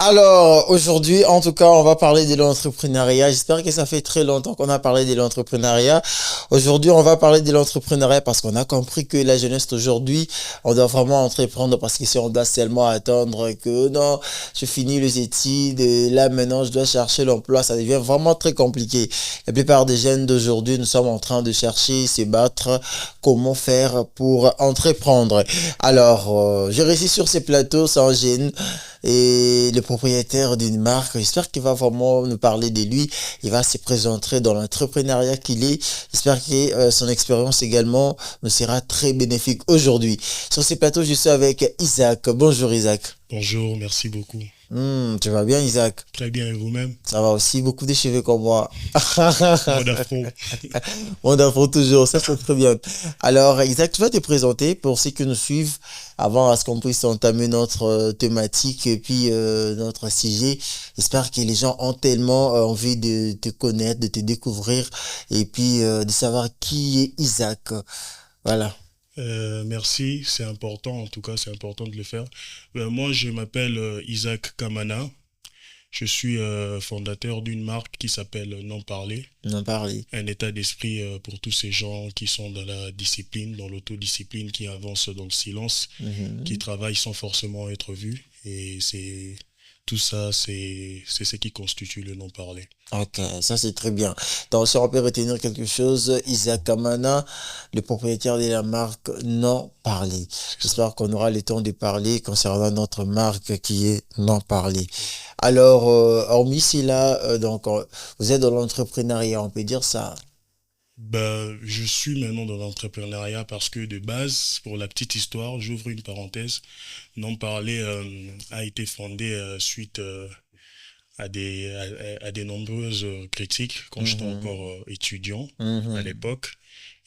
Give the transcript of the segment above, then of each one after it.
Alors, aujourd'hui, en tout cas, on va parler de l'entrepreneuriat. J'espère que ça fait très longtemps qu'on a parlé de l'entrepreneuriat. Aujourd'hui, on va parler de l'entrepreneuriat parce qu'on a compris que la jeunesse d'aujourd'hui, on doit vraiment entreprendre parce que si on doit seulement attendre que non, je finis les études et là maintenant je dois chercher l'emploi, ça devient vraiment très compliqué. La plupart des jeunes d'aujourd'hui, nous sommes en train de chercher, se battre, comment faire pour entreprendre. Alors, j'ai réussi sur ces plateaux sans gêne et le propriétaire d'une marque. J'espère qu'il va vraiment nous parler de lui. Il va se présenter dans l'entrepreneuriat qu'il est. J'espère que son expérience également nous sera très bénéfique aujourd'hui. Sur ces plateaux, je suis avec Isaac. Bonjour Isaac. Bonjour, merci beaucoup. Tu vas bien Isaac? Très bien, et vous-même? Ça va aussi, beaucoup de cheveux comme moi. Mode afro. On apprend toujours, ça c'est très bien. Alors Isaac, tu vas te présenter pour ceux qui nous suivent avant à ce qu'on puisse entamer notre thématique et puis notre sujet. J'espère que les gens ont tellement envie de te connaître, de te découvrir et puis de savoir qui est Isaac. Voilà. Merci, c'est important, en tout cas, c'est important de le faire. Moi, je m'appelle Isaac Kamana. Je suis fondateur d'une marque qui s'appelle Non Parler, On en parler. un état d'esprit pour tous ces gens qui sont dans la discipline, dans l'autodiscipline, qui avancent dans le silence, qui Mhm. travaillent sans forcément être vus. Et c'est tout ça, c'est ce qui constitue le Non Parler. Ok, ça c'est très bien. Donc, si on peut retenir quelque chose, Isaac Kamana, le propriétaire de la marque Non Parler. C'est ça. J'espère qu'on aura le temps de parler concernant notre marque qui est Non Parler. Alors, hormis cela, vous êtes dans l'entrepreneuriat, on peut dire ça. Ben, je suis maintenant dans l'entrepreneuriat parce que de base, pour la petite histoire, j'ouvre une parenthèse, Non Parler a été fondé suite à des nombreuses critiques quand j'étais Mhm, encore étudiant à mhm, l'époque.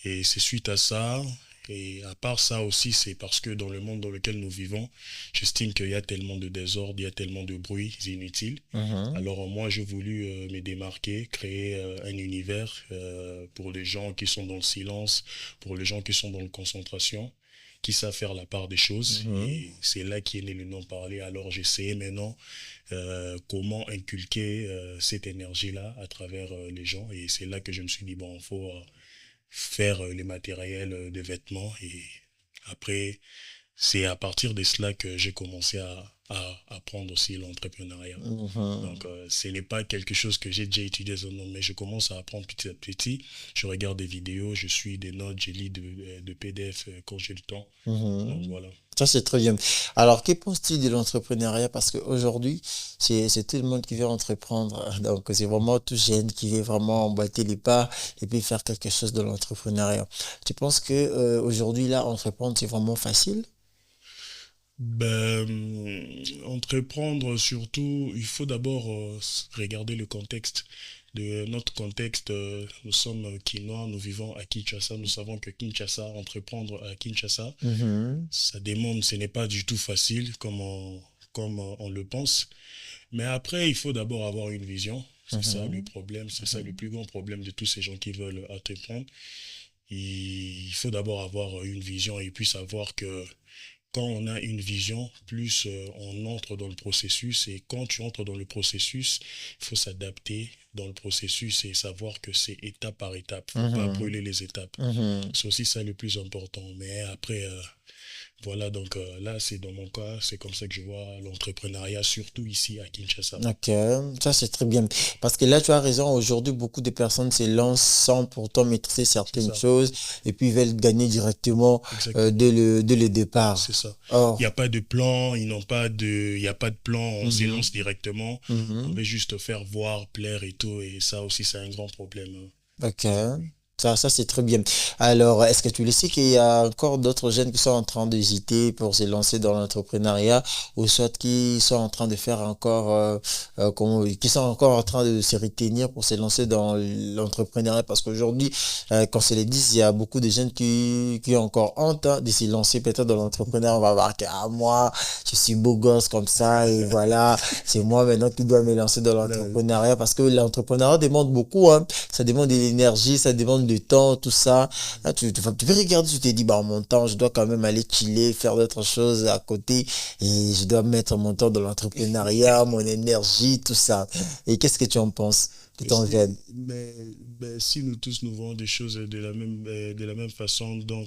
Et c'est suite à ça, et à part ça aussi, c'est parce que dans le monde dans lequel nous vivons, j'estime qu'il y a tellement de désordre, il y a tellement de bruit inutile. mhm, Alors moi, j'ai voulu me démarquer, créer un univers pour les gens qui sont dans le silence, pour les gens qui sont dans la concentration, qui savent faire la part des choses. mhm. Et c'est là qu'est né le nom parler. Alors j'essayais maintenant comment inculquer cette énergie-là à travers les gens. Et c'est là que je me suis dit, bon, il faut faire les matériels de vêtements. Et après, c'est à partir de cela que j'ai commencé à apprendre aussi l'entrepreneuriat. Mhm. Donc, ce n'est pas quelque chose que j'ai déjà étudié, non, mais je commence à apprendre petit à petit. Je regarde des vidéos, je suis des notes, je lis de PDF quand j'ai le temps. Donc, Mhm. voilà. Ça, c'est très bien. Alors, que penses-tu de l'entrepreneuriat? Parce qu'aujourd'hui, c'est tout le monde qui veut entreprendre. Donc, c'est vraiment tout jeune qui veut vraiment emboîter les pas et puis faire quelque chose de l'entrepreneuriat. Tu penses que, aujourd'hui, là, entreprendre, c'est vraiment facile? Ben, entreprendre, surtout, il faut d'abord regarder le contexte. De notre contexte, nous sommes Quinois, nous vivons à Kinshasa. Nous savons que Kinshasa, entreprendre à Kinshasa, Mhm. ça demande, ce n'est pas du tout facile comme on le pense. Mais après, il faut d'abord avoir une vision. C'est ça le Mhm. problème, c'est ça le Mhm. plus grand problème de tous ces gens qui veulent entreprendre. Il faut d'abord avoir une vision et puis savoir que quand on a une vision, plus on entre dans le processus. Et quand tu entres dans le processus, il faut s'adapter dans le processus et savoir que c'est étape par étape. Il ne faut pas Mhm. brûler les étapes. Mhm. C'est aussi ça le plus important. Mais après, voilà, donc là, c'est dans mon cas, c'est comme ça que je vois l'entrepreneuriat, surtout ici à Kinshasa. Ok, ça c'est très bien. Parce que là, tu as raison, aujourd'hui, beaucoup de personnes se lancent sans pourtant maîtriser C'est certaines ça, choses et puis veulent gagner directement exactement. dès le C'est départ. ça. Il n'y a Or, pas de plan, il n'y a pas de plan, on s'élance mhm, directement. On mhm, veut juste faire voir, plaire et tout. Et ça aussi, c'est un grand problème ok, aujourd'hui. ça c'est très bien. Alors, est-ce que tu le sais qu'il y a encore d'autres jeunes qui sont en train d'hésiter pour se lancer dans l'entrepreneuriat ou soit qui sont en train de faire encore, qui sont encore en train de se retenir pour se lancer dans l'entrepreneuriat parce qu'aujourd'hui, quand se les dit, il y a beaucoup de jeunes qui ont encore honte hein, de se lancer peut-être dans l'entrepreneuriat. On va voir que ah, moi, je suis beau gosse comme ça et voilà, c'est moi maintenant qui dois me lancer dans Non, l'entrepreneuriat parce que l'entrepreneuriat demande beaucoup, hein. Ça demande de l'énergie, ça demande de temps, tout ça. Là, tu peux regarder, tu te dis, bah, en mon temps, je dois quand même aller chiller, faire d'autres choses à côté et je dois mettre mon temps dans l'entrepreneuriat, mon énergie, tout ça. Et qu'est-ce que tu en penses de Mais ton si, veine? si nous tous nous voyons des choses de la même façon, dont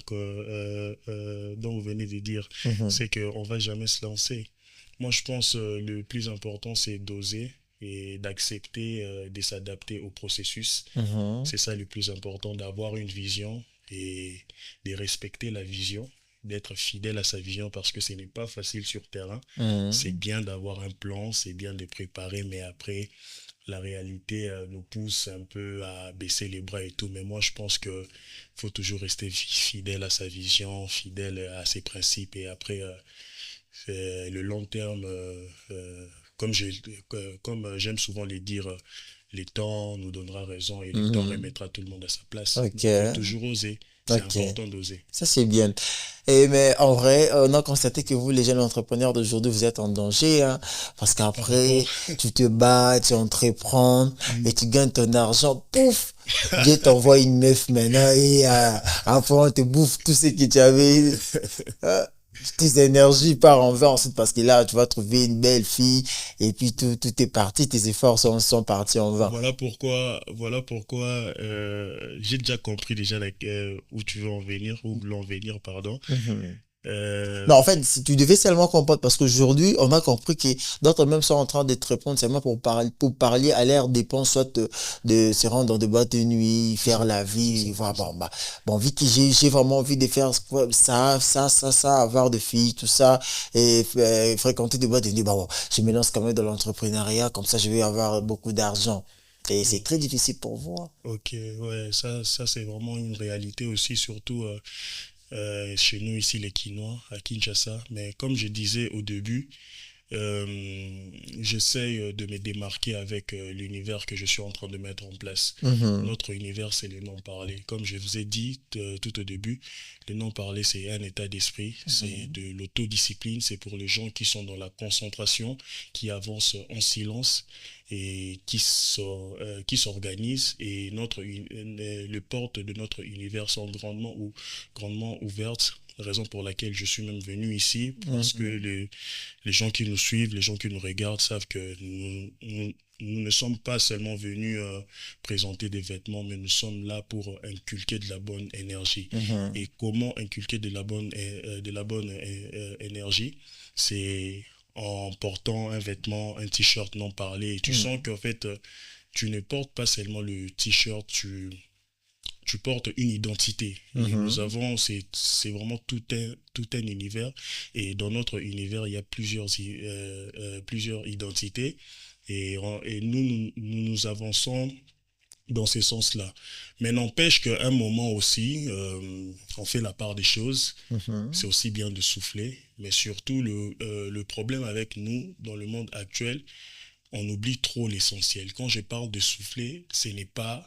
vous venez de dire, Mhm, c'est qu'on va jamais se lancer. Moi, je pense le plus important, c'est d'oser et d'accepter de s'adapter au processus. mhm, C'est ça le plus important, d'avoir une vision et de respecter la vision, d'être fidèle à sa vision parce que ce n'est pas facile sur terrain. C'est mhm. bien d'avoir un plan, c'est bien de préparer, mais après, la réalité nous pousse un peu à baisser les bras et tout. Mais moi, je pense que faut toujours rester fidèle à sa vision, fidèle à ses principes. Et après, le long terme, comme j'aime souvent le dire, le temps nous donnera raison et le temps Mhm. remettra tout le monde à sa place. Ok, Donc, il faut toujours oser. C'est ok. important d'oser. Ça, c'est bien. Et, mais en vrai, on a constaté que vous, les jeunes entrepreneurs d'aujourd'hui, vous êtes en danger, hein, parce Par rapport. qu'après, tu te bats, tu entreprends et tu gagnes ton argent. Pouf! Dieu t'envoie une meuf maintenant et après, on te bouffe tout ce que tu avais. euh, Tes énergies partent en vain ensuite parce que là, tu vas trouver une belle fille et puis tout est parti, tes efforts sont partis en vain. Voilà pourquoi j'ai déjà compris déjà où tu veux en venir, où voulons en venir, pardon. Mhm. Euh, Non, en fait, si tu devais seulement comprendre, parce qu'aujourd'hui, on a compris que d'autres même sont en train de te répondre seulement pour parler à l'air dépense, soit de se rendre dans des boîtes de nuit, c'est ça, faire la c'est ça, vie, voilà, c'est ça. bon, bah, bon, vu que j'ai vraiment envie de faire ça, avoir de filles, tout ça, et fréquenter des boîtes de nuit, bah, bon, je me lance quand même dans l'entrepreneuriat, comme ça, je vais avoir beaucoup d'argent. Et c'est très difficile pour vous, hein. Ok, ouais, ça c'est vraiment une réalité aussi, surtout chez nous ici les Quinois, à Kinshasa. Mais comme je disais au début, j'essaye de me démarquer avec l'univers que je suis en train de mettre en place. Mhm, Notre univers, c'est le non-parler. Comme je vous ai dit tout au début, le non-parler, c'est un état d'esprit, c'est mhm, de l'autodiscipline, c'est pour les gens qui sont dans la concentration, qui avancent en silence et qui s'organisent. Et les portes de notre univers sont grandement ouvertes, raison pour laquelle je suis même venu ici, parce que mhm, les gens qui nous suivent, les gens qui nous regardent savent que nous ne sommes pas seulement venus présenter des vêtements, mais nous sommes là pour inculquer de la bonne énergie. mhm, Et comment inculquer de la bonne énergie? C'est en portant un vêtement, un t-shirt non parlé. Et tu sens qu'en fait, tu ne portes pas seulement le t-shirt, tu portes une identité. Et nous mhm, avons, c'est vraiment tout un univers. Et dans notre univers, il y a plusieurs identités. Et nous avançons dans ce sens-là. Mais n'empêche qu'à un moment aussi, on fait la part des choses. mhm, C'est aussi bien de souffler. Mais surtout, le problème avec nous, dans le monde actuel, on oublie trop l'essentiel. Quand je parle de souffler, ce n'est pas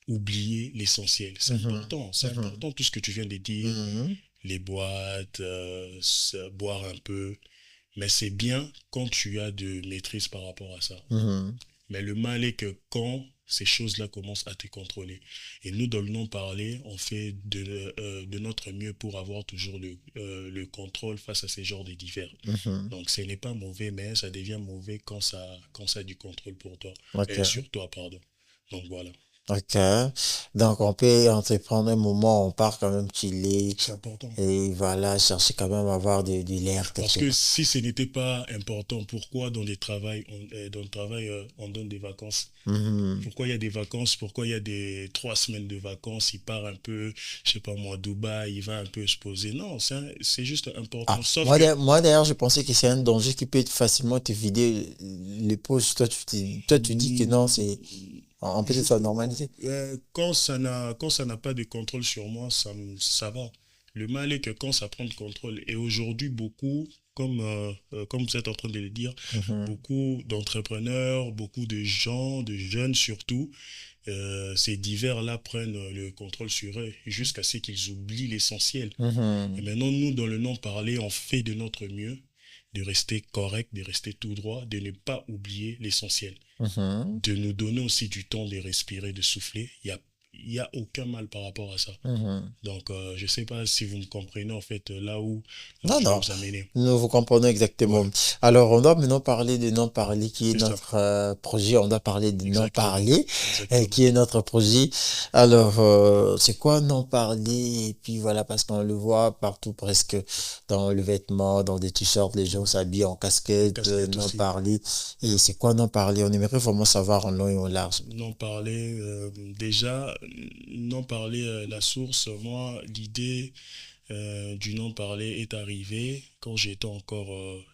oublier l'essentiel. mhm, C'est mhm, important tout ce que tu viens de dire, mhm, les boîtes, boire un peu. Mais c'est bien quand tu as de maîtrise par rapport à ça. mhm. Mais le mal est que quand ces choses-là commencent à te contrôler. Et nous, dans le non-parler, on fait de notre mieux pour avoir toujours le contrôle face à ces genres de divers. Mhm. Donc, ce n'est pas mauvais, mais ça devient mauvais quand ça a du contrôle pour toi. Et Ok, sur toi, pardon. Donc, voilà. ok. Donc, on peut entreprendre un moment, on part quand même chiller C'est important. et voilà, chercher quand même à avoir de l'air Parce quelque que part. si ce n'était pas important, pourquoi dans le travail, on donne des vacances? Mhm. Pourquoi il y a des vacances? Pourquoi il y a des 3 semaines de vacances? Il part un peu, je sais pas moi, Dubaï, il va un peu se poser. Non, c'est juste Ah, important. Sauf que, moi d'ailleurs, je pensais que c'est un danger qui peut facilement te vider les poches. Toi, tu dis que non, c'est, on peut je- être sa normalité. quand ça n'a pas de contrôle sur moi, ça va. Le mal est que quand ça prend le contrôle, et aujourd'hui, beaucoup, comme vous êtes en train de le dire, Mhm. beaucoup d'entrepreneurs, beaucoup de gens, de jeunes surtout, ces divers-là prennent le contrôle sur eux jusqu'à ce qu'ils oublient l'essentiel. Et Mhm. maintenant, nous, dans le non-parler, on fait de notre mieux de rester correct, de rester tout droit, de ne pas oublier l'essentiel, Mhm. de nous donner aussi du temps de respirer, de souffler. il n'y a aucun mal par rapport à ça. Mhm. Donc, je ne sais pas si vous me comprenez, en fait, là où Non, je veux non, vous amener. nous vous comprenons exactement. Ouais, Alors, on doit maintenant parler de non parler, qui est c'est ça. notre projet. On doit parler de non Exactement. parler, Exactement. qui est notre projet. Alors, c'est quoi non parler? Et puis voilà, parce qu'on le voit partout presque dans le vêtement, dans des t-shirts, les gens s'habillent en En casquette, casquette non aussi. parler. Et c'est quoi non parler? On aimerait vraiment savoir en long et en large. Non parler, déjà, non parler, la source, moi, l'idée du non parler est arrivée quand j'étais encore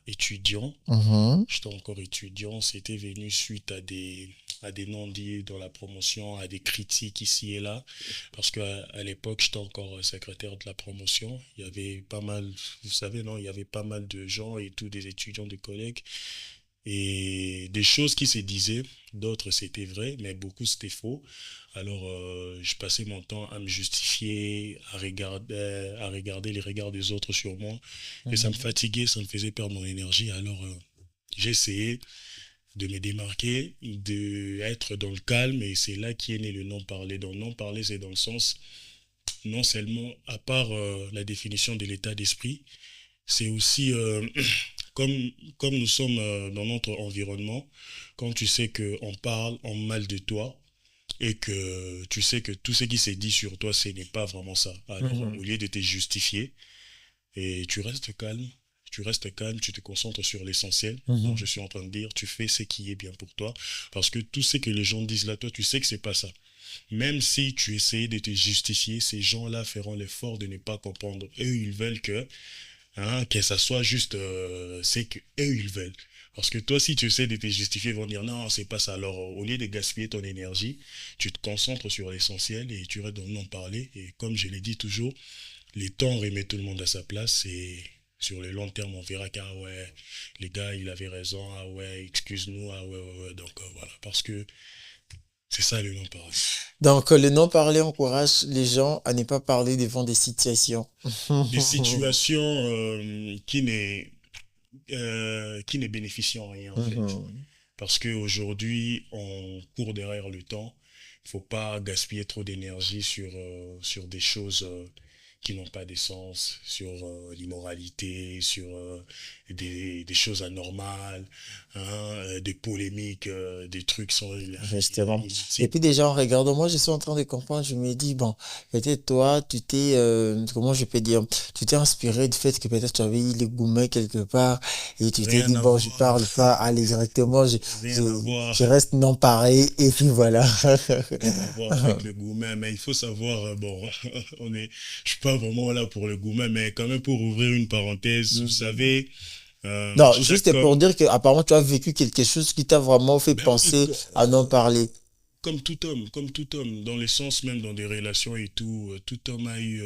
étudiant. Mhm, J'étais encore étudiant, c'était venu suite à des non-dits dans la promotion, à des critiques ici et là, parce qu'à l'époque, j'étais encore secrétaire de la promotion. Il y avait pas mal, vous savez, non, il y avait pas mal de gens et tous des étudiants, des collègues, et des choses qui se disaient, d'autres c'était vrai, mais beaucoup c'était faux. Alors, je passais mon temps à me justifier, à regarder les regards des autres sur moi, et ça me mhm, fatiguait, ça me faisait perdre mon énergie. Alors, j'ai essayé de me démarquer, d'être dans le calme, et c'est là qu'est né le non-parler. Donc, non-parler, c'est dans le sens, non seulement, à part la définition de l'état d'esprit, c'est aussi, comme, comme nous sommes dans notre environnement, quand tu sais qu'on parle en mal de toi, et que tu sais que tout ce qui s'est dit sur toi, ce n'est pas vraiment ça. Alors, mhm, au lieu de te justifier, et tu restes calme, tu te concentres sur l'essentiel. Donc, je mhm, suis en train de dire, tu fais ce qui est bien pour toi. Parce que tout ce que les gens disent là, toi, tu sais que c'est pas ça. Même si tu essayes de te justifier, ces gens-là feront l'effort de ne pas comprendre. Eux, ils veulent que ça soit juste c'est que eux, ils veulent. Parce que toi, si tu essaies de te justifier, ils vont dire non, c'est pas ça. Alors, au lieu de gaspiller ton énergie, tu te concentres sur l'essentiel et tu restes dans en parler. Et comme je l'ai dit toujours, les temps remettent tout le monde à sa place et sur le long terme, on verra qu'ah ouais, les gars, il avait raison, ah ouais, excuse-nous, ah ouais, ouais, ouais. Donc voilà, parce que c'est ça le non-parler. Donc, le non-parler encourage les gens à ne pas parler devant des situations. Des situations qui ne bénéficient en rien en fait. Mhm. Parce qu'aujourd'hui, on court derrière le temps. Il ne faut pas gaspiller trop d'énergie sur des choses qui n'ont pas d'essence, sur l'immoralité, sur des choses anormales, hein, des polémiques, des trucs sont Justement. Et inutiles. puis déjà, en regardant, moi, je suis en train de comprendre, je me dis, bon, peut-être toi, tu t'es, comment je peux dire, tu t'es inspiré du fait que peut-être tu avais eu les gourmets quelque part et tu t'es Rien dit, à bon, je voir, parle pas, allez, directement, je, rien à voir. je reste non pareil et puis voilà. Rien à voir avec le gourmet, mais il faut savoir, bon, je suis pas vraiment là pour le gourmet, mais quand même pour ouvrir une parenthèse, vous Mhm. savez, Non, chaque juste pour homme, dire que apparemment tu as vécu quelque chose qui t'a vraiment fait ben oui, penser à n'en parler. comme tout homme, dans le sens même dans des relations et tout, tout homme a eu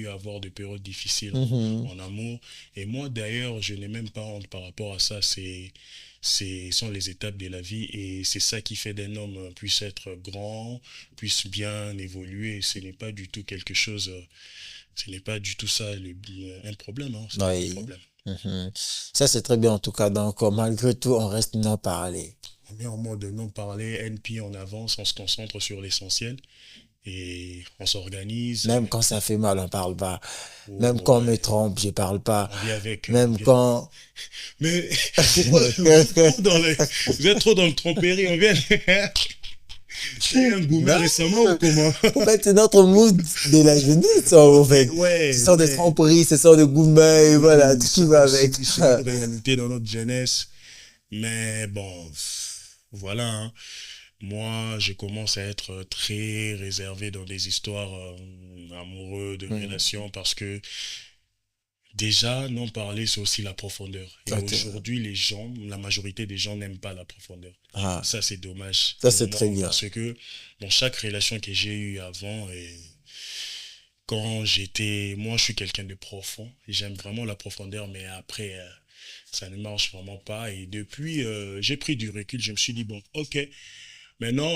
à avoir des périodes difficiles Mhm. en amour. Et moi, d'ailleurs, je n'ai même pas honte par rapport à ça. Ce sont les étapes de la vie et c'est ça qui fait d'un homme puisse être grand, puisse bien évoluer. Ce n'est pas du tout quelque chose, ce n'est pas du tout ça un problème, hein. C'est pas un Oui. problème. Mhm. Ça, c'est très bien en tout cas. Donc, malgré tout, on reste non parler. On est en mode non parler, NP, on avance, on se concentre sur l'essentiel et on s'organise. Même quand ça fait mal, on parle pas. Même Oh, quand on me ouais, trompe, je parle pas. on Même vient. quand... Mais vous êtes trop dans le tromperie, on vient. T'as eu un gourmet Non. récemment ou comment? En fait, c'est notre mood de la jeunesse, en fait. Ce Ouais, sont des ouais. tromperies, ce sont des gourmets, et voilà, tout Oui, ce qui ça va avec. aussi, c'est une réalité dans notre jeunesse. Mais bon, voilà, hein. Moi, je commence à être très réservé dans des histoires amoureuses, de Mhm. relations, parce que déjà, non parler, c'est aussi la profondeur. Et aujourd'hui, les gens, la majorité des gens n'aiment pas la profondeur. Et Ah, ça, c'est dommage ça, pour c'est très moi, bien. parce que dans chaque relation que j'ai eue avant, et quand j'étais... Moi, je suis quelqu'un de profond. J'aime vraiment la profondeur, mais après, ça ne marche vraiment pas. Et depuis, j'ai pris du recul. Je me suis dit, bon, ok, maintenant,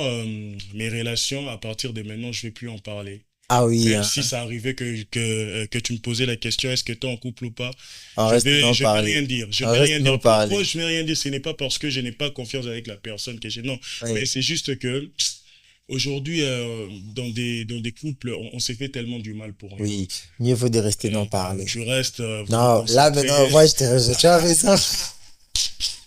mes relations, à partir de maintenant, je vais plus en parler. Ah oui, Même hein, si ça arrivait que tu me posais la question, est-ce que tu es en couple ou pas, on reste non je vais parler. rien dire. Je On vais reste rien non dire. parler. Pourquoi je vais rien dire? Ce n'est pas parce que je n'ai pas confiance avec la personne que j'ai. Non, Oui. mais c'est juste que Aujourd'hui, dans des couples, on s'est fait tellement du mal pour rien. Oui, mieux vaut de rester n'en parler. Tu restes vraiment Non, là maintenant, concentré. moi je te rejoins. Tu as fait ça.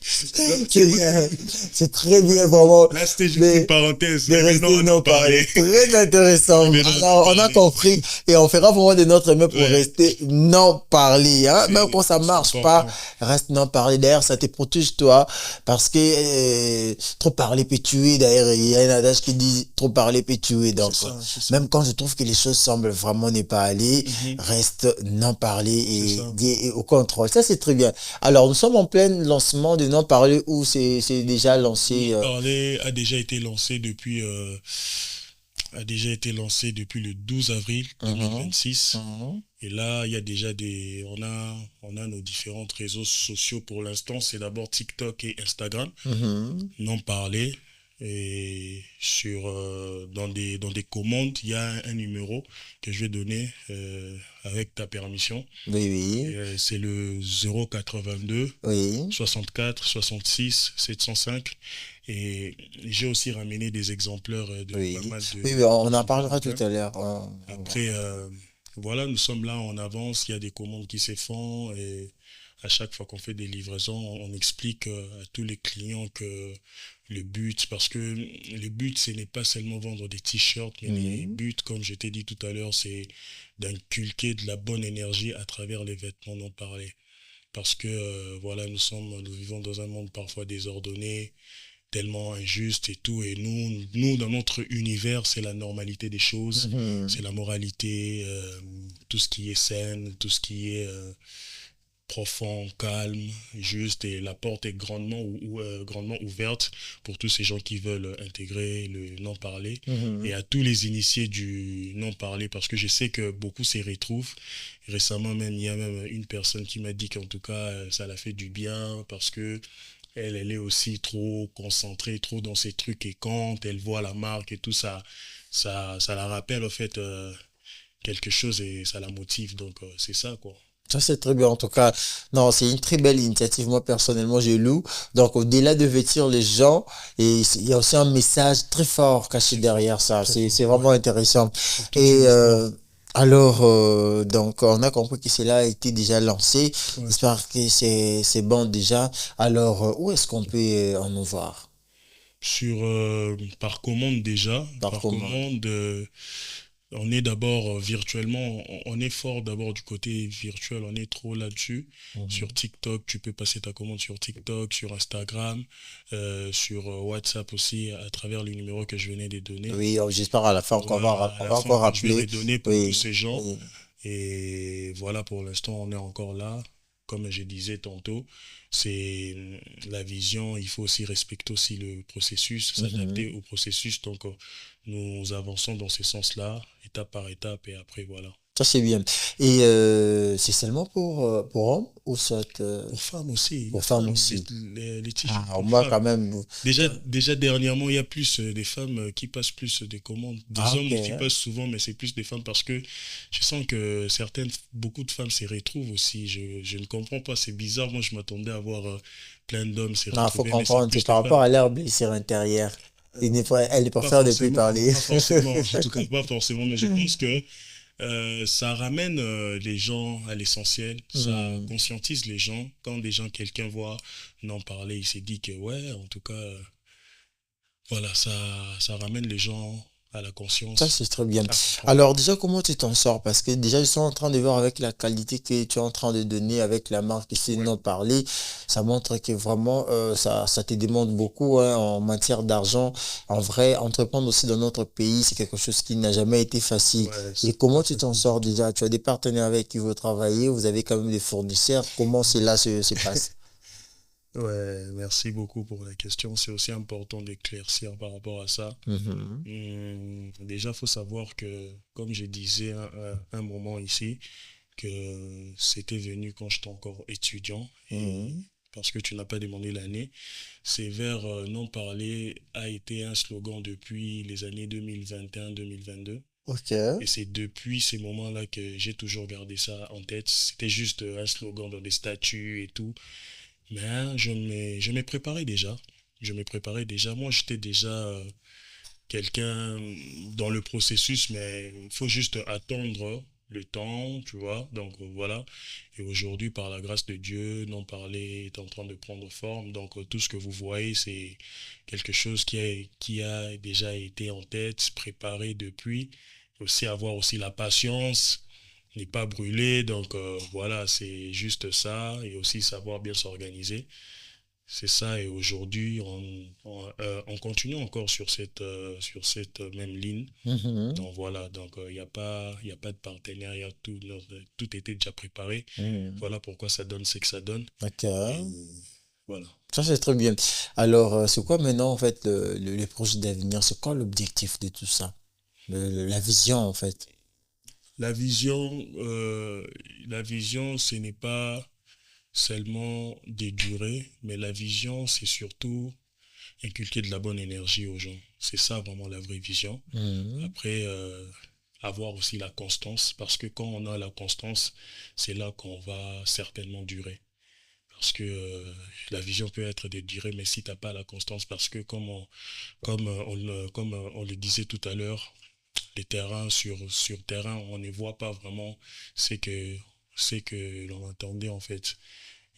C'est bien. C'est très bien, vraiment. Là, c'était juste une Mais parenthèse. de Mais maintenant, rester on en non parler. parlait. Très intéressant. Mais maintenant, on en Alors, on a parlait. compris et on fera vraiment de notre mieux pour Ouais, rester non parler. Hein? Même quand ça c'est marche pas, important. reste non parler. D'ailleurs, ça te protège toi parce que trop parler peut tuer. D'ailleurs, il y a un adage qui dit trop parler peut tuer. C'est Donc, ça, c'est ça. même quand je trouve que les choses semblent vraiment ne pas aller, Mhm, reste non parler c'est ça. et au contrôle. Ça, c'est très bien. Alors, nous sommes en plein lancement de non parler ou c'est déjà lancé. Non parler a déjà été lancé depuis le 12 avril Mhm, 2026. mhm, Et là, il y a déjà on a nos différents réseaux sociaux pour l'instant. C'est d'abord TikTok et Instagram. mhm. N'en parler. Et dans des commandes, il y a un numéro que je vais donner avec ta permission. Oui, Et, oui, c'est le 082 oui, 64 66 705. Et j'ai aussi ramené des exemplaires de pas oui. mal Oui, oui, on en de parlera tout bouquins. à l'heure. Après, voilà, nous sommes là en avance, il y a des commandes qui se font et à chaque fois qu'on fait des livraisons, on explique à tous les clients que le but, parce que le but, ce n'est pas seulement vendre des t-shirts, mais le Mhm, but, comme je t'ai dit tout à l'heure, c'est d'inculquer de la bonne énergie à travers les vêtements dont parlait. Parce que, voilà, nous vivons dans un monde parfois désordonné, tellement injuste et tout. Et nous dans notre univers, c'est la normalité des choses, mhm, c'est la moralité, tout ce qui est saine, tout ce qui est profond, calme, juste. Et la porte est grandement ouverte pour tous ces gens qui veulent intégrer le non-parler. Et mhm. à tous les initiés du non-parler, parce que je sais que beaucoup s'y retrouvent. Récemment même, il y a même une personne qui m'a dit qu'en tout cas, ça l'a fait du bien parce que elle est aussi trop concentrée, trop dans ses trucs et quand elle voit la marque et tout ça, ça la rappelle en fait quelque chose et ça la motive. Donc c'est ça quoi. Ça, c'est très bien. En tout cas, non, c'est une très belle initiative. Moi, personnellement, je loue. Donc, au-delà de vêtir les gens, il y a aussi un message très fort caché Très fort, derrière ça. très fort. C'est vraiment Ouais. intéressant. Pour toute Et une histoire. alors, donc, on a compris que cela a été déjà lancé. Ouais. J'espère que c'est bon déjà. Alors, où est-ce qu'on peut en nous voir? Par commande déjà, Par par commande. commande, on est d'abord virtuellement, on est fort d'abord du côté virtuel, on est trop là-dessus. Sur Mhm. TikTok, tu peux passer ta commande sur TikTok, sur Instagram, sur WhatsApp aussi, à travers les numéros que je venais de donner. Oui, j'espère à la fin Voilà, à on la va fin encore que je vais rappeler. redonner pour tous Oui, ces gens. oui. Et voilà, pour l'instant, on est encore là. Comme je disais tantôt, c'est la vision, il faut aussi respecter aussi le processus, Mhm. s'adapter au processus. Donc, nous avançons dans ce sens-là, étape par étape, et après, voilà. Ça, c'est bien. Et c'est seulement pour hommes ou soit Pour femmes aussi, il y a pour femmes femmes, aussi? les t-shirts Ah, pour moi, femmes. quand même. Déjà dernièrement, il y a plus des femmes qui passent plus des commandes. Ah, Des ok. hommes qui passent souvent, mais c'est plus des femmes parce que je sens que beaucoup de femmes s'y retrouvent aussi. Je ne comprends pas, c'est bizarre. Moi, je m'attendais à voir plein d'hommes s'y Non, faut retrouver, mais c'est comprendre. C'est plus des par rapport femmes. à leur blessure intérieure. Elle ne Pas préfère ne plus forcément, parler. pas forcément, en tout cas pas forcément, mais je pense que ça ramène les gens à l'essentiel, ça Hmm. conscientise les gens. Quand quelqu'un voit n'en parler, il s'est dit que ouais, en tout cas, voilà, ça ramène les gens à la Ça, conscience, c'est très bien. à comprendre. Alors, déjà, comment tu t'en sors? Parce que déjà, je suis en train de voir avec la qualité que tu es en train de donner avec la marque ici, Ouais, non parler. Ça montre que vraiment, ça te demande beaucoup hein, en matière d'argent. En vrai, entreprendre aussi dans notre pays, c'est quelque chose qui n'a jamais été facile. ouais, Et c'est pas comment tu t'en facile du sors tout. déjà? Tu as des partenaires avec qui vous travaillez, vous avez quand même des fournisseurs. Comment cela se passe? Ouais, merci beaucoup pour la question. C'est aussi important d'éclaircir par rapport à ça. Mhm. Déjà, faut savoir que, comme je disais un moment ici, que c'était venu quand j'étais encore étudiant et Mhm. parce que tu n'as pas demandé l'année, c'est vers non parler a été un slogan depuis les années 2021-2022. Ok. Et c'est depuis ces moments-là que j'ai toujours gardé ça en tête. C'était juste un slogan dans des statuts et tout. Mais je m'ai préparé déjà. Je m'ai préparé déjà. Moi, j'étais déjà quelqu'un dans le processus, mais il faut juste attendre le temps, tu vois. Donc voilà. Et aujourd'hui, par la grâce de Dieu, non parler est en train de prendre forme. Donc tout ce que vous voyez, c'est quelque chose qui a déjà été en tête, préparé depuis. Aussi avoir aussi la patience, n'est pas brûler. Donc voilà, c'est juste ça. Et aussi savoir bien s'organiser. C'est ça, et aujourd'hui, on continue encore sur cette même ligne. Mhm. Donc voilà, donc il y a pas de partenariat, tout était déjà préparé. Mhm. Voilà pourquoi ça donne ce que ça donne. Et D'accord. voilà. Ça, c'est très bien. Alors, c'est quoi maintenant, en fait, le projet d'avenir? C'est quoi l'objectif de tout ça? La vision, en fait. La vision, la vision, ce n'est pas seulement des durées, mais la vision, c'est surtout inculquer de la bonne énergie aux gens. C'est ça vraiment la vraie vision. Mhm. Après, avoir aussi la constance, parce que quand on a la constance, c'est là qu'on va certainement durer. Parce que la vision peut être de durer, mais si tu n'as pas la constance, parce que comme on le disait tout à l'heure, les terrains sur terrain, on ne voit pas vraiment ce que, ce que l'on entendait en fait.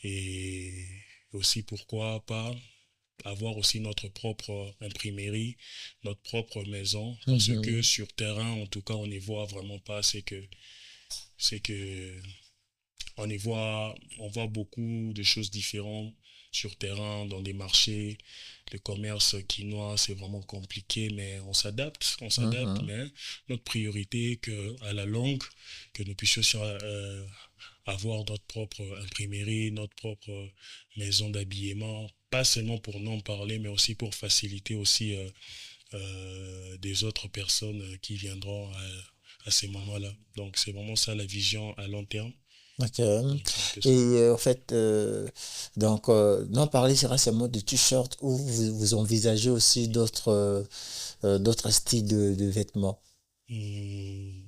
Et aussi pourquoi pas avoir aussi notre propre imprimerie, notre propre maison, parce que Mhm. sur terrain, en tout cas, on n'y voit vraiment pas, c'est que on voit beaucoup de choses différentes sur terrain, dans des marchés, le commerce quinois, c'est vraiment compliqué, mais on s'adapte, Mhm. mais notre priorité que à la longue, que nous puissions avoir notre propre imprimerie, notre propre maison d'habillement, pas seulement pour n'en parler, mais aussi pour faciliter aussi des autres personnes qui viendront à ces moments-là. Donc c'est vraiment ça la vision à long terme. D'accord. Donc c'est un peu Et ça. en fait, donc, non parler sera seulement de t-shirt ou vous envisagez aussi d'autres styles de vêtements.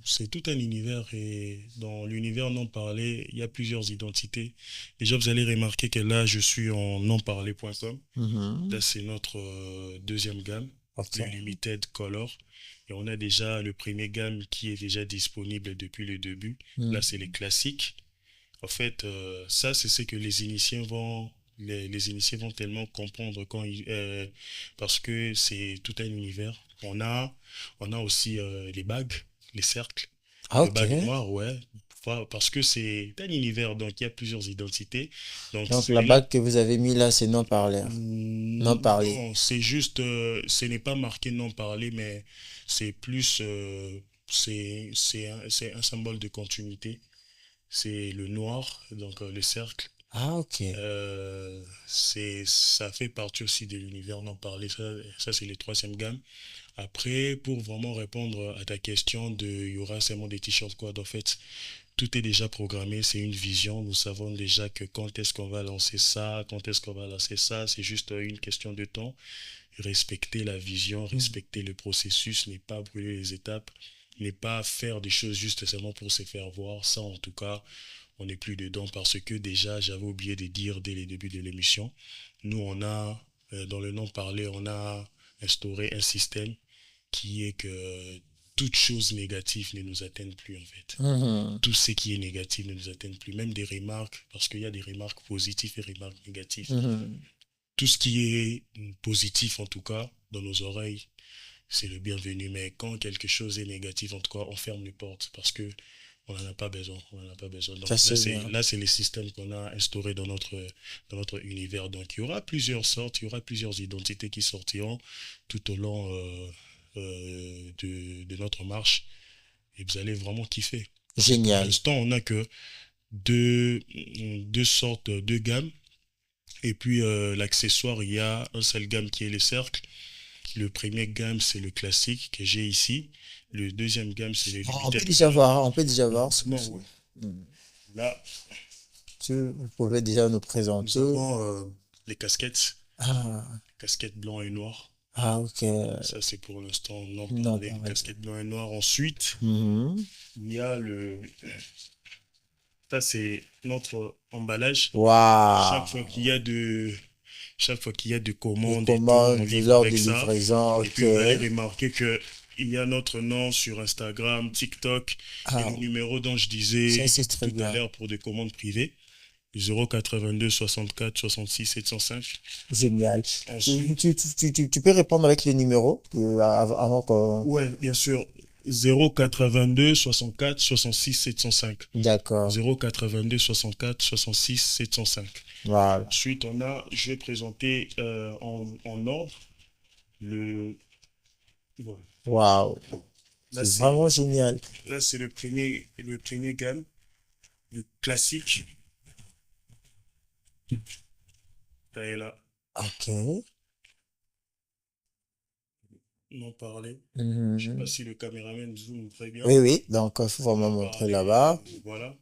C'est tout un univers et dans l'univers non parlé, il y a plusieurs identités. Déjà, vous allez remarquer que là, je suis en nonparler.com. Là, Mhm. c'est notre deuxième gamme, Ok. le Limited Color. Et on a déjà le premier gamme qui est déjà disponible depuis le début. Là, c'est les Mhm. classiques. En fait, ça, c'est ce que les initiés vont tellement comprendre parce que c'est tout un univers. On a aussi les bagues, les cercles, Ah, les ok. bagues noires, ouais. Parce que c'est un univers, donc il y a plusieurs identités. Donc Donc, la celui-là, bague que vous avez mis là, c'est non parler. Non parler. non, c'est juste, ce n'est pas marqué non parler, mais c'est plus, c'est un symbole de continuité. C'est le noir, donc le cercle. Ah, ok. Ça fait partie aussi de l'univers non parlé. Ça c'est le troisième gamme. Après, pour vraiment répondre à ta question il y aura seulement des t-shirts quoi. En fait, tout est déjà programmé. C'est une vision. Nous savons déjà que quand est-ce qu'on va lancer ça, quand est-ce qu'on va lancer ça. C'est juste une question de temps. Respecter la vision, Mhm. respecter le processus, n'est pas brûler les étapes, n'est pas faire des choses juste seulement pour se faire voir. Ça, en tout cas, on n'est plus dedans parce que déjà, j'avais oublié de dire dès les débuts de l'émission, nous, dans le nom parlé, on a instauré un système qui est que toute chose négative ne nous atteigne plus en fait. Mhm. Tout ce qui est négatif ne nous atteigne plus, même des remarques, parce qu'il y a des remarques positives et remarques négatives. Mhm. Tout ce qui est positif, en tout cas, dans nos oreilles, c'est le bienvenu. Mais quand quelque chose est négatif, en tout cas, on ferme les portes parce que on n'en a pas besoin. On n'en a pas besoin. Ça, Donc c'est bien. là, c'est les systèmes qu'on a instaurés dans notre univers. Donc il y aura plusieurs sortes, il y aura plusieurs identités qui sortiront tout au long de notre marche. Et vous allez vraiment kiffer. Parce que pour Génial. l'instant, on n'a que deux, deux sortes, deux gammes. Et puis l'accessoire, il y a un seul gamme qui est le cercle. Le premier gamme, c'est le classique que j'ai ici. Le deuxième gamme, c'est le On peut limited déjà color. voir, on peut déjà voir ce que Effectivement, c'est. oui. Mhm. Là, Si vous pouvez déjà nous nous présenter. avons les Ah, casquettes blanc et noir. ah, ok. Ça, c'est pour l'instant non Non, parlé. pareil. Casquette blanc et noir. Ensuite, Mhm. il y a ça, c'est notre emballage. Chaque Waouh. fois qu'il y a chaque fois qu'il y a des Les commandes et tout, on commandes, livre l'heure de avec ça. livraison, Et ok. puis vous allez remarquer que il y a notre nom sur Instagram, TikTok et Ah, le numéro dont je ça disais c'est très tout à bien. l'heure pour des commandes privées, 082 64 66 705. Génial. Ensuite, Tu peux répondre avec le numéro avant qu'on... ouais, bien sûr, 082 64 66 705. D'accord. 082 64 66 705. Voilà. Ensuite, je vais présenter en ordre le. Voilà. Waouh. Là, C'est vraiment génial. c'est le premier gamme, le classique. Ça est là, Ok. on en parlait. Je sais pas Mhm. si le caméraman zoome très bien. Oui, oui. Donc, il faut On vraiment en montrer parlait, là-bas. voilà.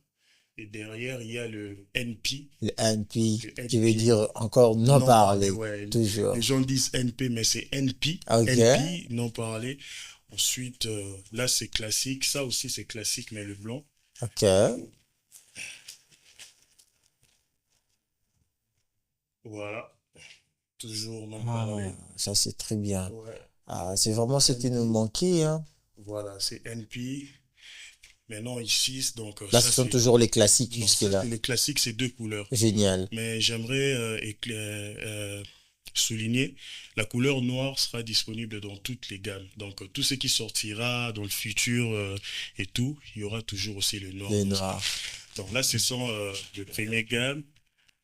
Et derrière, il y a le NP. Le NP, Le qui veut NP, dire encore non non parlé, parler. ouais. Les Toujours. gens disent NP, mais c'est NP. Ok. NP, non parlé. Ensuite, là, c'est classique. Ça aussi, c'est classique, mais le blanc. Ok. Voilà. Toujours non Ah, parlé. ça c'est très bien. Ouais. Ah, c'est vraiment ce qui nous NP. manquait, hein. Voilà, c'est NP. Maintenant, ici, donc, Là, ça, ce sont c'est. toujours les classiques Non, jusque-là. les classiques, c'est deux couleurs. Génial. Mais j'aimerais souligner, la couleur noire sera disponible dans toutes les gammes. Donc, tout ce qui sortira dans le futur et tout, il y aura toujours aussi le noir. Le noir. Donc là, ce sont le premier gamme.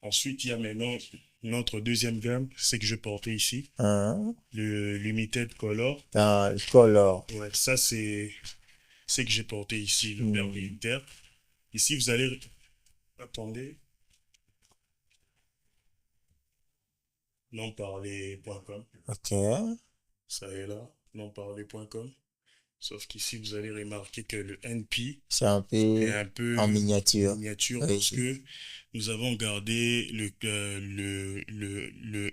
Ensuite, il y a maintenant notre deuxième gamme, c'est que je portais ici, Hein? le Limited Color. Ah, le color. Ouais, ça, c'est que j'ai porté ici, le vert Hmm. militaire. Ici, vous allez. Attendez. Nonparler.com. Ok. Ça est là, nonparler.com. Sauf qu'ici, vous allez remarquer que le NP C'est un est peu un peu en miniature. miniature Oui. parce que nous avons gardé le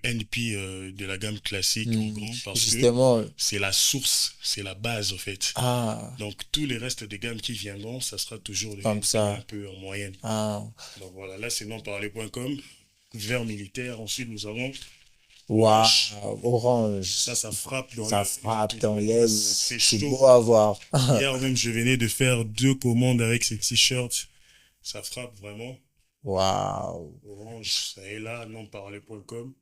NP de la gamme classique en Hmm. grand parce que Justement. c'est la source, c'est la base en fait. Ah, Donc tous les restes des gammes qui viendront, ça sera toujours le comme NP ça. un peu en moyenne. Ah. Donc voilà, là c'est nonparler.com, vert militaire. Ensuite nous avons Waouh, orange. orange. Ça frappe dans Ça l'œil. frappe dans l'œil. C'est C'est chaud. beau à voir. Hier même, je venais de faire 2 commandes avec ces t-shirts. Ça frappe vraiment. Waouh. Orange, ça est là, nonparler.com.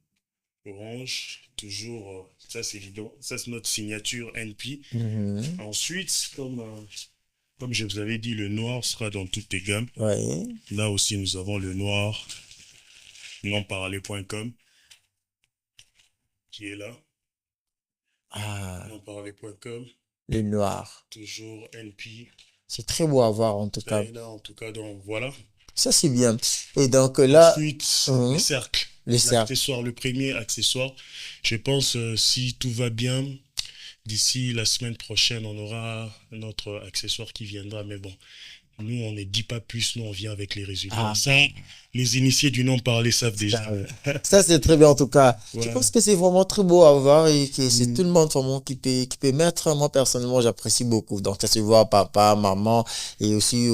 Orange, toujours, ça c'est évident. Ça c'est notre signature NP. Mhm. Ensuite, comme je vous avais dit, le noir sera dans toutes les gammes. Oui. Là aussi, nous avons le noir, nonparler.com, qui est là. Ah, Nonparler.com, le noir. toujours NP. C'est très beau à voir en tout Ça cas. est là, en tout cas, donc voilà. Ça, c'est bien. Et donc là, Ensuite, mhm, les cercles. les cercles. L'accessoire, le premier accessoire. Je pense, si tout va bien, d'ici la semaine prochaine, on aura notre accessoire qui viendra. Mais bon, nous, on ne dit pas plus, nous, on vient avec les résultats. Ah, Ça, les initiés du non-parler savent déjà. ça, c'est très bien en tout cas. Je Voilà. pense que c'est vraiment très beau à voir et que c'est Mm. tout le monde vraiment qui peut mettre. Moi, personnellement, j'apprécie beaucoup. Donc, ça se voit papa, maman et aussi.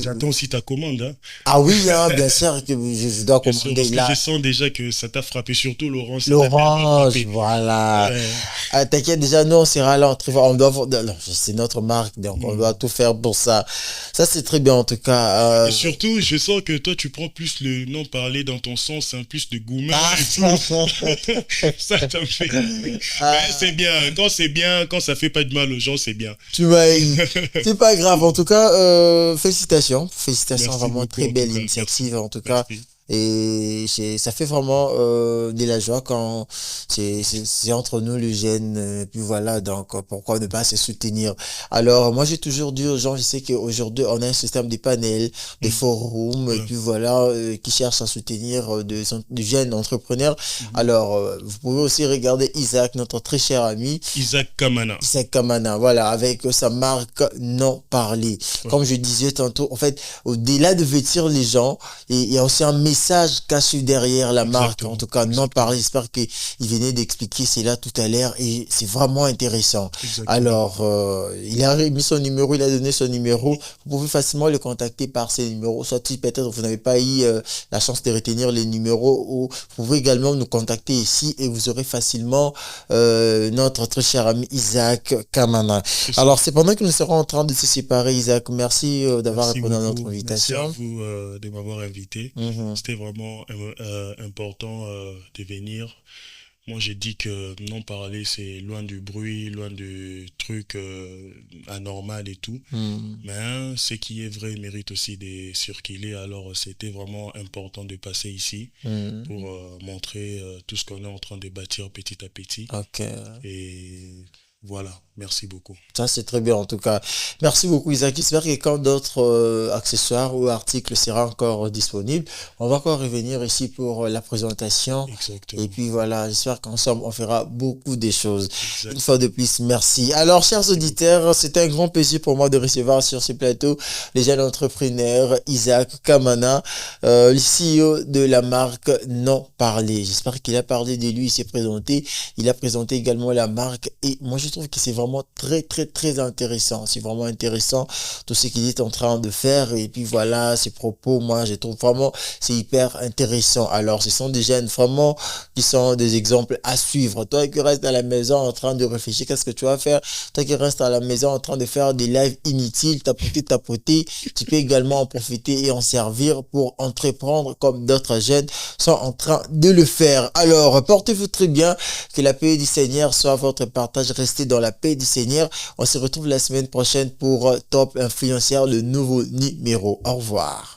J'attends aussi ta commande, hein. Ah oui, hein, bien sûr que je dois Bien sûr, commander parce que là. je sens déjà que ça t'a frappé, surtout l'orange. Ça t'a bien L'orange, frappé. voilà. Ouais. Ah, t'inquiète, déjà, nous, on sera là, on doit, non, c'est notre marque, donc on Mm. doit tout faire pour ça. Ça, c'est très bien, en tout cas. Et surtout, je sens que toi, tu prends plus le non-parler dans ton sens, un plus de gourmand Ah, et tout. Ça me fait. ah, Mais c'est bien, quand ça fait pas de mal aux gens, c'est bien. tu m'as, c'est pas grave, en tout cas, félicitations. Félicitations, Merci vraiment beaucoup, très en tout belle cas. initiative, en tout cas. Merci. Et ça fait vraiment de la joie quand c'est entre nous les jeunes. Puis voilà, donc pourquoi ne pas se soutenir. Alors moi j'ai toujours dit aux gens, je sais qu'aujourd'hui on a un système de panels, de Mm. forums, et Ouais. puis voilà, qui cherchent à soutenir de jeunes entrepreneurs. Mhm. Alors vous pouvez aussi regarder Isaac, notre très cher ami. Isaac Kamana. Isaac Kamana, voilà, avec sa marque Non Parler. Ouais. Comme je disais tantôt, en fait, au-delà de vêtir les gens, il y a aussi un message message caché derrière la marque, en Exactement. tout cas, non Exactement. parlé. J'espère qu'il venait d'expliquer cela tout à l'heure et c'est vraiment intéressant. Exactement. Alors, il a mis son numéro, il a donné son numéro. Vous pouvez facilement le contacter par ces numéros. Soit si peut-être vous n'avez pas eu la chance de retenir les numéros, ou vous pouvez également nous contacter ici et vous aurez facilement notre très cher ami Isaac Kamana. C'est ça. Alors, c'est pendant que nous serons en train de se séparer, Isaac. Merci d'avoir Merci répondu à notre beaucoup. Merci à invitation. vous de m'avoir invité. Mhm. C'était vraiment important de venir. Moi, j'ai dit que non parler, c'est loin du bruit, loin du truc anormal et tout. Mhm. Mais hein, ce qui est vrai mérite aussi de circuler. Alors, c'était vraiment important de passer ici Mhm. pour montrer tout ce qu'on est en train de bâtir petit à petit. Ok. Et voilà, merci beaucoup. Ça, c'est très bien en tout cas. Merci beaucoup, Isaac. J'espère que quand d'autres accessoires ou articles seront encore disponibles, on va encore revenir ici pour la présentation. Et Exactement. puis voilà, j'espère qu'ensemble, on fera beaucoup de choses. Une Exact. fois de plus, merci. Alors, chers Merci beaucoup. auditeurs, c'était un grand plaisir pour moi de recevoir sur ce plateau les jeunes entrepreneurs Isaac Kamana, le CEO de la marque Non Parler. J'espère qu'il a parlé de lui, il s'est présenté. Il a présenté également la marque et moi, je trouve que c'est vraiment très intéressant. C'est vraiment intéressant tout ce qu'il est en train de faire et puis voilà, ses propos, moi, je trouve vraiment c'est hyper intéressant. Alors, ce sont des jeunes vraiment qui sont des exemples à suivre. Toi qui restes à la maison en train de réfléchir, qu'est-ce que tu vas faire? Toi qui restes à la maison en train de faire des lives inutiles, tapoter, tu peux également en profiter et en servir pour entreprendre comme d'autres jeunes sont en train de le faire. Alors, portez-vous très bien, que la paix du Seigneur soit votre partage, restez dans la paix du Seigneur. On se retrouve la semaine prochaine pour Top Influenceur, le nouveau numéro. Au revoir.